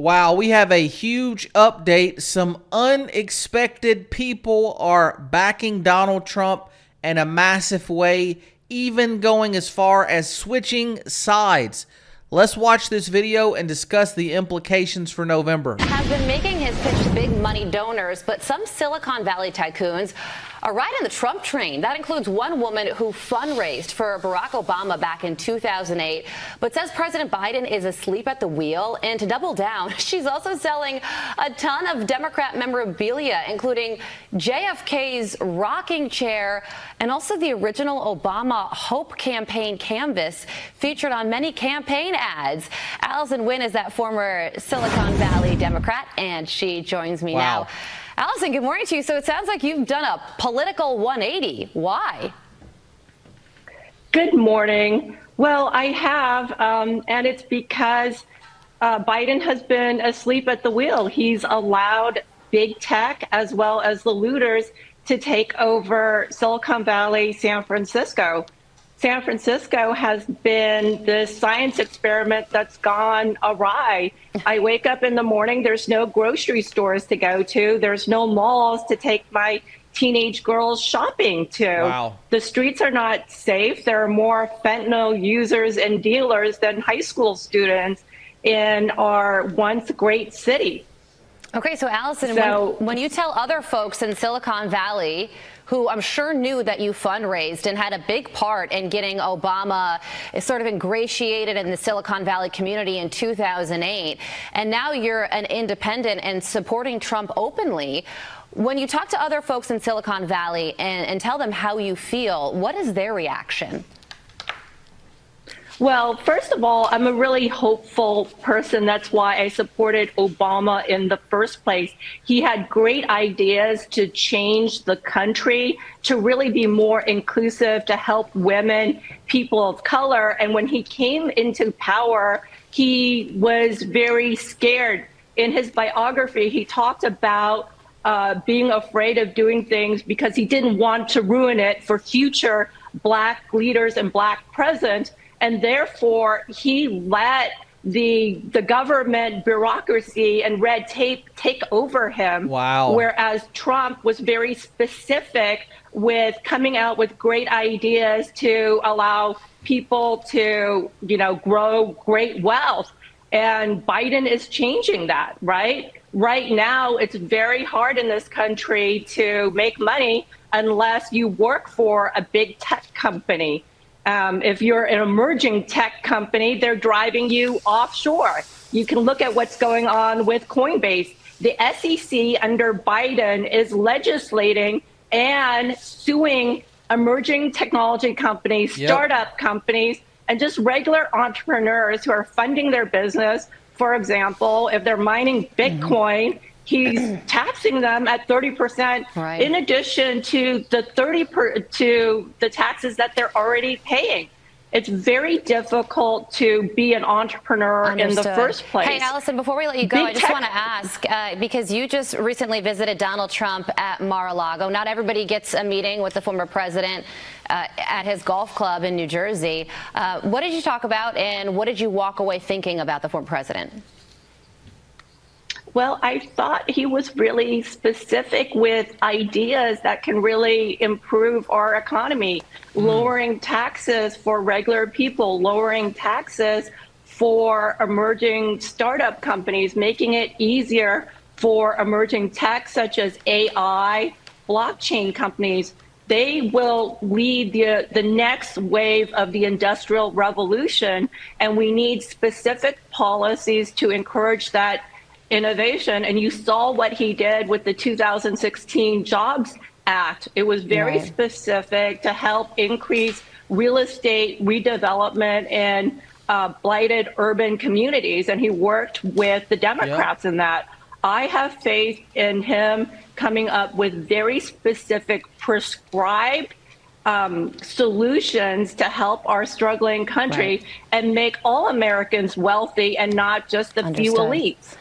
Wow, we have a huge update. Some unexpected people are backing Donald Trump in a massive way, even going as far as switching sides. Let's watch this video and discuss the implications for November. Has been making his pitch to big money donors, but some Silicon Valley tycoons are riding the Trump train. That includes one woman who fundraised for Barack Obama back in 2008, but says President Biden is asleep at the wheel. And to double down, she's also selling a ton of Democrat memorabilia, including JFK's rocking chair and also the original Obama Hope campaign canvas featured on many campaign ads. Allison Wynn is that former Silicon Valley Democrat, and she joins me now. Allison, good morning to you. So it sounds like you've done a political 180. Why? Good morning. Well, I have, and it's because Biden has been asleep at the wheel. He's allowed big tech as well as the looters to take over Silicon Valley, San Francisco. San Francisco has been this science experiment that's gone awry. I wake up in the morning, there's no grocery stores to go to. There's no malls to take my teenage girls shopping to. Wow. The streets are not safe. There are more fentanyl users and dealers than high school students in our once great city. Okay, so Allison, when you tell other folks in Silicon Valley who I'm sure knew that you fundraised and had a big part in getting Obama sort of ingratiated in the Silicon Valley community in 2008, and now you're an independent and supporting Trump openly, when you talk to other folks in Silicon Valley and tell them how you feel, what is their reaction? Well, first of all, I'm a really hopeful person. That's why I supported Obama in the first place. He had great ideas to change the country, to really be more inclusive, to help women, people of color. And when he came into power, he was very scared. In his biography, he talked about being afraid of doing things because he didn't want to ruin it for future Black leaders and Black presidents. And therefore, he let the government bureaucracy and red tape take over him. Wow. Whereas Trump was very specific with coming out with great ideas to allow people to, grow great wealth. And Biden is changing that, right? Right now, it's very hard in this country to make money unless you work for a big tech company. If you're an emerging tech company, they're driving you offshore. You can look at what's going on with Coinbase. The SEC under Biden is legislating and suing emerging technology companies, startup companies, and just regular entrepreneurs who are funding their business. For example, if they're mining Bitcoin, he's taxing them at 30%, right, in addition to the the taxes that they're already paying. It's very difficult to be an entrepreneur Understood. in the first place. Hey, Allison, before we let you go, I just want to ask, because you just recently visited Donald Trump at Mar-a-Lago. Not everybody gets a meeting with the former president at his golf club in New Jersey. What did you talk about, and what did you walk away thinking about the former president? Well, I thought he was really specific with ideas that can really improve our economy, lowering taxes for regular people, lowering taxes for emerging startup companies, making it easier for emerging tech such as AI, blockchain companies. They will lead the next wave of the industrial revolution, and we need specific policies to encourage that innovation. And you saw what he did with the 2016 Jobs Act. It was very specific to help increase real estate redevelopment in blighted urban communities. And he worked with the Democrats in that. I have faith in him coming up with very specific prescribed solutions to help our struggling country and make all Americans wealthy and not just the few elites.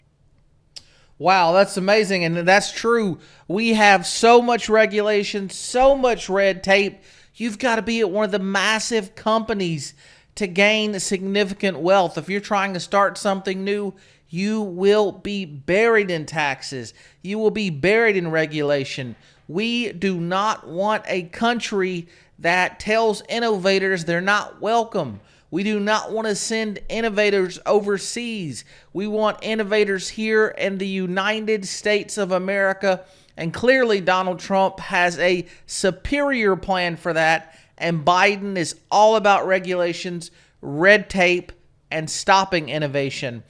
Wow, that's amazing. And that's true. We have so much regulation, so much red tape. You've got to be at one of the massive companies to gain significant wealth. If you're trying to start something new, you will be buried in taxes. You will be buried in regulation. We do not want a country that tells innovators they're not welcome. We do not want to send innovators overseas. We want innovators here in the United States of America. And clearly Donald Trump has a superior plan for that. And Biden is all about regulations, red tape, and stopping innovation.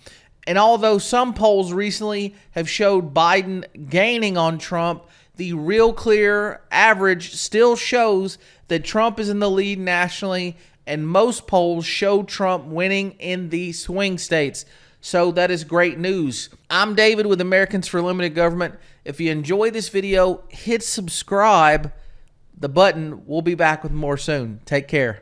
And although some polls recently have showed Biden gaining on Trump, the Real Clear average still shows that Trump is in the lead nationally, and most polls show Trump winning in the swing states. So that is great news. I'm David with Americans for Limited Government. If you enjoy this video, hit subscribe, the button. We'll be back with more soon. Take care.